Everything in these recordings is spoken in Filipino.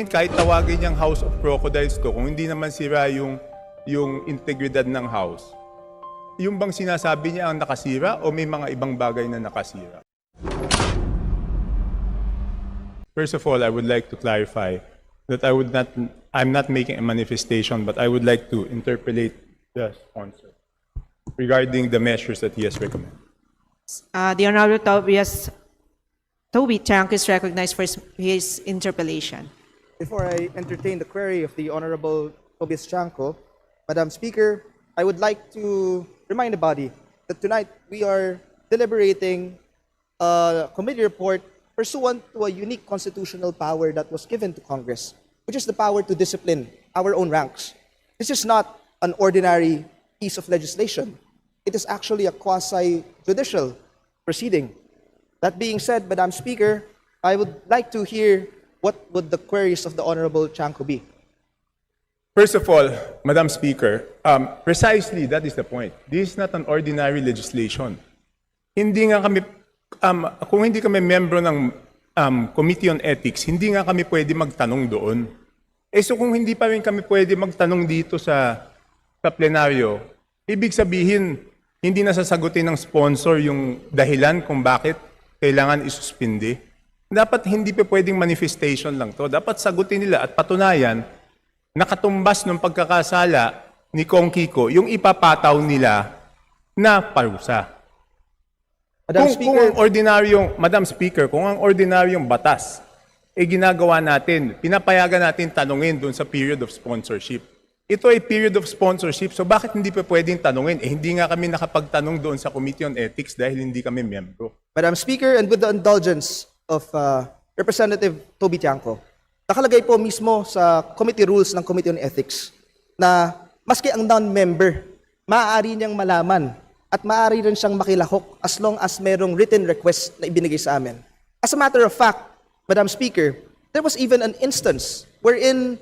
Kahit tawagin niyang House of Crocodiles to, kung hindi naman sira yung integridad ng house, yung bang sinasabi niya ang nakasira o may mga ibang bagay na nakasira? First of all, I would like to clarify that I'm not making a manifestation, but I would like to interpolate the sponsor regarding the measures that he has recommended. The Honorable Toby Chanco is recognized for his interpellation. Before I entertain the query of the Honorable Tobias Chanco, Madam Speaker, I would like to remind the body that tonight we are deliberating a committee report pursuant to a unique constitutional power that was given to Congress, which is the power to discipline our own ranks. This is not an ordinary piece of legislation. It is actually a quasi-judicial proceeding. That being said, Madam Speaker, I would like to hear what would the queries of the Honorable Chanco be? First of all, Madam Speaker, precisely that is the point. This is not an ordinary legislation. Hindi nga kami, kung hindi kami membro ng Committee on Ethics, hindi nga kami pwede magtanong doon. So kung hindi pa rin kami pwede magtanong dito sa plenaryo, ibig sabihin, hindi na sasagutin ng sponsor yung dahilan kung bakit kailangan isuspindi. Dapat hindi pa pwedeng manifestation lang to. Dapat sagutin nila at patunayan nakatumbas ng pagkakasala ni Kong Kiko yung ipapataw nila na parusa. Madam Speaker, kung ang ordinaryong batas ginagawa natin, pinapayagan natin tanungin doon sa period of sponsorship. Ito ay period of sponsorship, so bakit hindi pa pwedeng tanungin? Hindi nga kami nakapagtanong doon sa Committee on Ethics dahil hindi kami membro. Madam Speaker, and with the indulgence of Representative Toby Chanco, nakalagay po mismo sa committee rules ng Committee on Ethics na maski ang non-member, maaari niyang malaman at maaari rin siyang makilahok as long as merong written request na ibinigay sa amin. As a matter of fact, Madam Speaker, there was even an instance wherein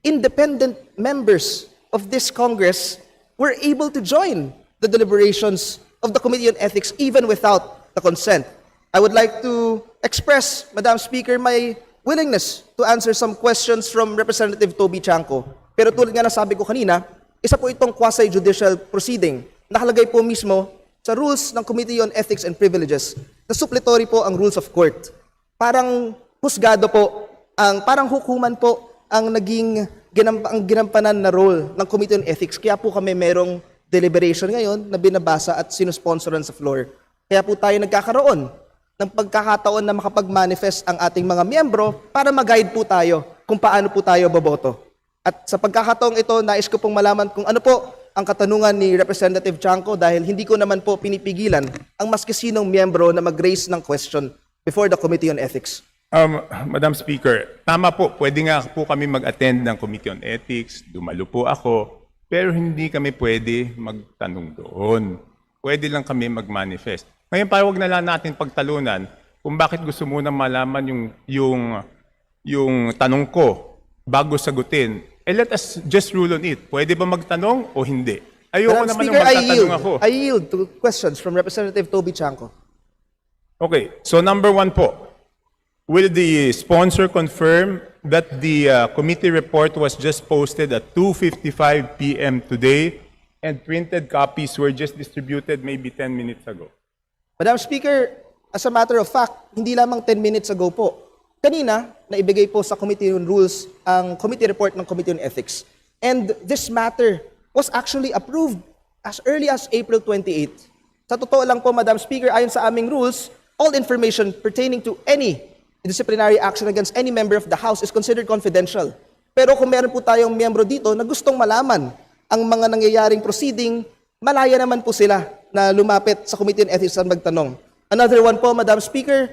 independent members of this Congress were able to join the deliberations of the Committee on Ethics even without the consent. I would like to express, Madam Speaker, my willingness to answer some questions from Representative Toby Chanco. Pero tulad nga na sabi ko kanina, isa po itong quasi-judicial proceeding. Nakalagay po mismo sa rules ng Committee on Ethics and Privileges na suppletory po ang rules of court. Parang husgado po, parang hukuman po ang naging ginampanan na role ng Committee on Ethics. Kaya po kami merong deliberation ngayon na binabasa at sinusponsoran sa floor. Kaya po tayo nagkakaroon ng pagkakataon na makapag-manifest ang ating mga miyembro para mag-guide po tayo kung paano po tayo boboto. At sa pagkakataong ito, nais ko pong malaman kung ano po ang katanungan ni Representative Chanco dahil hindi ko naman po pinipigilan ang maski sinong miyembro na mag-raise ng question before the Committee on Ethics. Madam Speaker, tama po, pwede nga po kami mag-attend ng Committee on Ethics, dumalo po ako, pero hindi kami pwede magtanong doon. Pwede lang kami mag-manifest. Ngayon, para wag na lang natin pagtalunan kung bakit gusto muna malaman yung tanong ko bago sagutin. Let us just rule on it. Pwede ba magtanong o hindi? Ayoko naman nung magtatanong ako. I yield to questions from Representative Toby Chanco. Okay, so number one po. Will the sponsor confirm that the committee report was just posted at 2:55 p.m. today and printed copies were just distributed maybe 10 minutes ago? Madam Speaker, as a matter of fact, hindi lamang 10 minutes ago po. Kanina, naibigay po sa Committee on Rules ang committee report ng Committee on Ethics. And this matter was actually approved as early as April 28. Sa totoo lang po, Madam Speaker, ayon sa aming rules, all information pertaining to any disciplinary action against any member of the House is considered confidential. Pero kung meron po tayong miyembro dito na gustong malaman ang mga nangyayaring proceeding, malaya naman po sila na lumapit sa Committee on Ethics at magtanong. Another one po, Madam Speaker,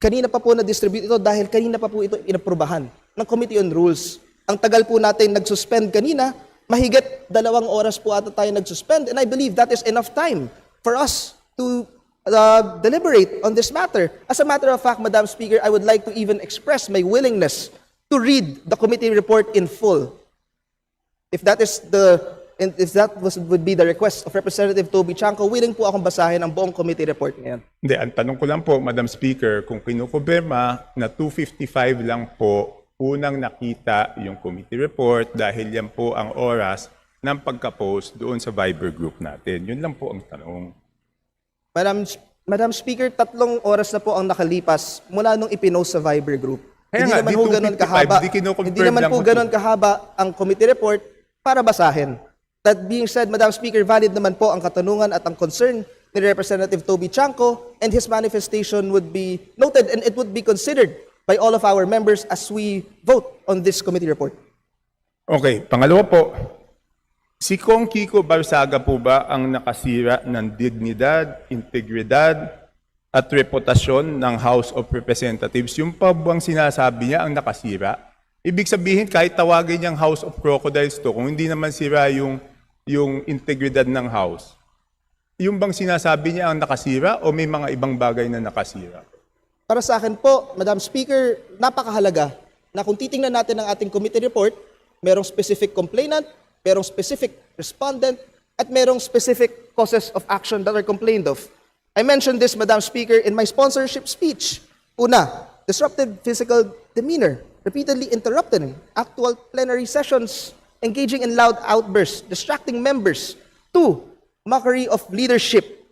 kanina pa po na-distribute ito dahil kanina pa po ito inaprubahan ng Committee on Rules. Ang tagal po natin nag-suspend kanina, mahigit 2 oras po ata tayo nag-suspend, and I believe that is enough time for us to deliberate on this matter. As a matter of fact, Madam Speaker, I would like to even express my willingness to read the committee report in full. If that would be the request of Representative Toby Chanco, willing po akong basahin ang buong committee report ngayon. Hindi, ang tanong ko lang po, Madam Speaker, kung kinukumpirma na 2:55 lang po unang nakita yung committee report dahil yan po ang oras ng pagka-post doon sa Viber group natin. Yun lang po ang tanong. Madam Speaker, 3 oras na po ang nakalipas mula nung ipinost sa Viber group. Kaya Hindi nga, naman di ho ganun 2:55, kahaba. di kino-confirm Hindi naman lang po ho ganun kahaba ang committee report para basahin. That being said, Madam Speaker, valid naman po ang katanungan at ang concern ni Representative Toby Chanco, and his manifestation would be noted and it would be considered by all of our members as we vote on this committee report. Okay, pangalawa po, si Kong Kiko Barsaga po ba ang nakasira ng dignidad, integridad, at reputasyon ng House of Representatives? Yung pa bang sinasabi niya ang nakasira? Ibig sabihin, kahit tawagin niyang House of Crocodiles to, kung hindi naman sira yung integridad ng House, yung bang sinasabi niya ang nakasira o may mga ibang bagay na nakasira? Para sa akin po, Madam Speaker, napakahalaga na kung titingnan natin ang ating committee report, merong specific complainant, merong specific respondent, at merong specific causes of action that are complained of. I mentioned this, Madam Speaker, in my sponsorship speech. Una, disruptive physical demeanor, repeatedly interrupting actual plenary sessions, engaging in loud outbursts, distracting members. 2, mockery of leadership,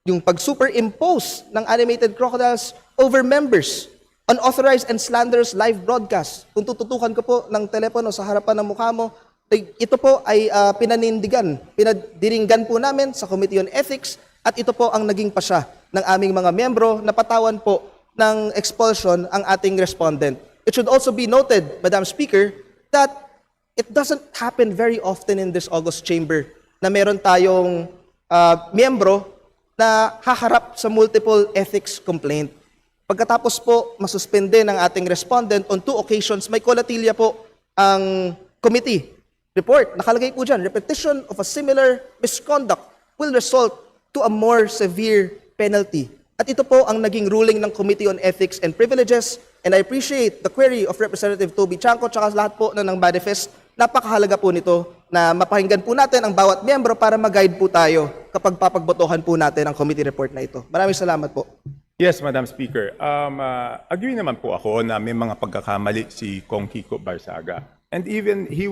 yung pag-superimpose ng animated crocodiles over members, unauthorized and slanderous live broadcast. Kung tututukan ko po ng telepono sa harapan ng mukha mo, ito po ay pinadiringgan po namin sa Committee on Ethics, at ito po ang naging pasya ng aming mga miyembro na patawan po ng expulsion ang ating respondent. It should also be noted, Madam Speaker, that it doesn't happen very often in this August chamber na meron tayong miyembro na haharap sa multiple ethics complaint. Pagkatapos po masuspende ng ating respondent on 2 occasions, may kolatilya po ang committee report. Nakalagay po dyan, repetition of a similar misconduct will result to a more severe penalty. At ito po ang naging ruling ng Committee on Ethics and Privileges, and I appreciate the query of Representative Toby Chanco tsaka lahat po ng manifest. Napakahalaga po nito na mapakinggan po natin ang bawat miyembro para mag-guide po tayo kapag papagbotohan po natin ang committee report na ito. Maraming salamat po. Yes, Madam Speaker. Agree naman po ako na may mga pagkakamali si Kong Kiko Barsaga. And even he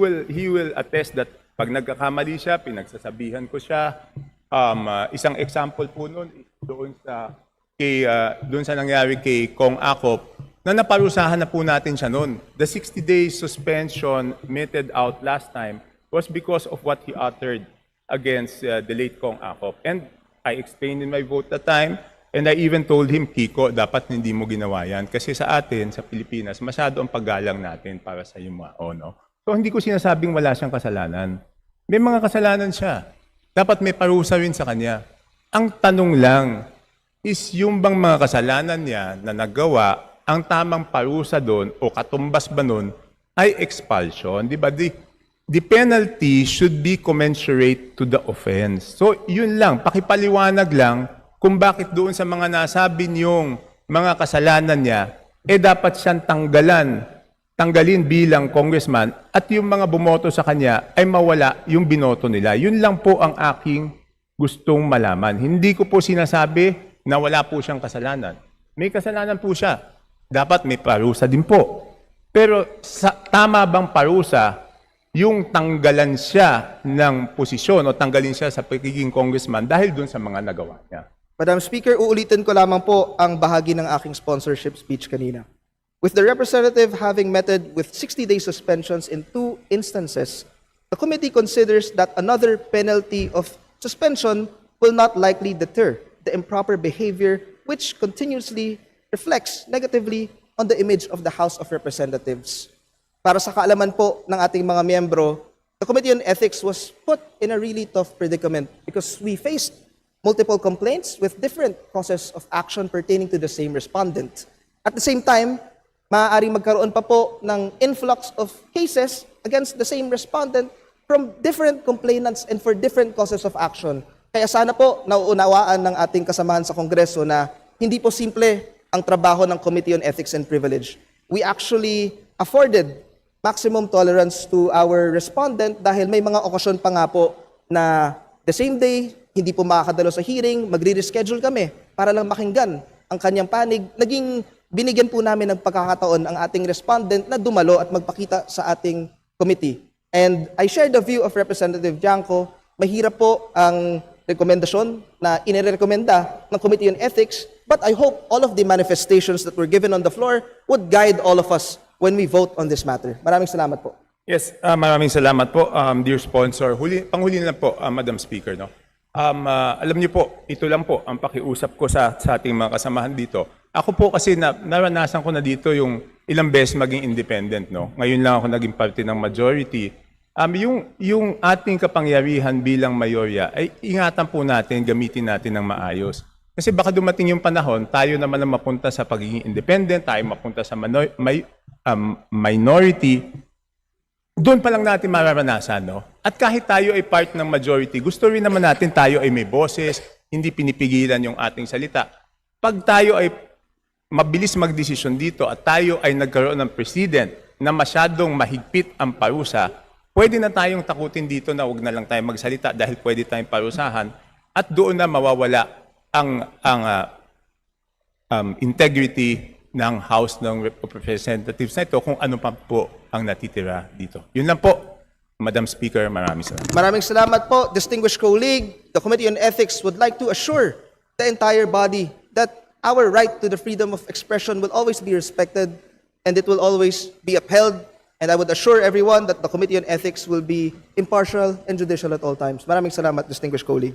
will attest that pag nagkakamali siya, pinagsasabihan ko siya. Isang example po noon doon sa nangyari kay Kong Akop na naparusahan na po natin siya noon. The 60-day suspension meted out last time was because of what he uttered against the late Kong Akop. And I explained in my vote that time, and I even told him, Kiko, dapat hindi mo ginawa yan. Kasi sa atin, sa Pilipinas, masyado ang paggalang natin para sa yumao, no? So hindi ko sinasabing wala siyang kasalanan. May mga kasalanan siya. Dapat may parusa rin sa kanya. Ang tanong lang is yung bang mga kasalanan niya na nagawa, ang tamang parusa doon o katumbas ba doon ay expulsion. Di ba? The penalty should be commensurate to the offense. So yun lang, pakipaliwanag lang kung bakit doon sa mga nasabi niyong mga kasalanan niya, dapat siyang tanggalin bilang congressman at yung mga bumoto sa kanya ay mawala yung binoto nila. Yun lang po ang aking gustong malaman. Hindi ko po sinasabi na wala po siyang kasalanan. May kasalanan po siya. Dapat may parusa din po. Pero tama bang parusa yung tanggalan siya ng posisyon o tanggalin siya sa pagiging congressman dahil dun sa mga nagawa niya? Madam Speaker, uulitin ko lamang po ang bahagi ng aking sponsorship speech kanina. With the representative having meted with 60-day suspensions in 2 instances, the committee considers that another penalty of suspension will not likely deter the improper behavior which continuously reflects negatively on the image of the House of Representatives. Para sa kaalaman po ng ating mga miyembro, the Committee on Ethics was put in a really tough predicament because we faced multiple complaints with different causes of action pertaining to the same respondent. At the same time, maaaring magkaroon pa po ng influx of cases against the same respondent from different complainants and for different causes of action. Kaya sana po nauunawaan ng ating kasamahan sa Kongreso na hindi po simple ang trabaho ng Committee on Ethics and Privilege. We actually afforded maximum tolerance to our respondent dahil may mga okasyon pa nga po na the same day, hindi po makakadalo sa hearing, magre-reschedule kami para lang makinggan ang kanyang panig. Naging binigyan po namin ng pagkakataon ang ating respondent na dumalo at magpakita sa ating committee. And I share the view of Representative Janco. Mahirap po ang rekomendasyon na inirekomenda ng Committee on Ethics, but I hope all of the manifestations that were given on the floor would guide all of us when we vote on this matter. Maraming salamat po. Yes, maraming salamat po, dear sponsor. Panghuli na lang po, Madam Speaker. No? Alam niyo po, ito lang po ang pakiusap ko sa ating mga kasamahan dito. Ako po kasi naranasan ko na dito yung ilang beses maging independent. No? Ngayon lang ako naging parte ng majority. Yung ating kapangyarihan bilang mayorya, ay ingatan po natin, gamitin natin ng maayos. Kasi baka dumating yung panahon, tayo naman ang mapunta sa pagiging independent, tayo mapunta sa minority. Doon pa lang natin mararanasan, no? At kahit tayo ay part ng majority, gusto rin naman natin tayo ay may boses, hindi pinipigilan yung ating salita. Pag tayo ay mabilis magdesisyon dito at tayo ay nagkaroon ng president na masyadong mahigpit ang parusa, pwede na tayong takutin dito na huwag na lang tayo magsalita dahil pwede tayong parusahan at doon na mawawala ang integrity ng House ng Representatives na ito kung ano pa po ang natitira dito. Yun lang po, Madam Speaker, maraming salamat. Maraming salamat po, distinguished colleague. The Committee on Ethics would like to assure the entire body that our right to the freedom of expression will always be respected and it will always be upheld. And I would assure everyone that the Committee on Ethics will be impartial and judicial at all times. Maraming salamat, distinguished colleague.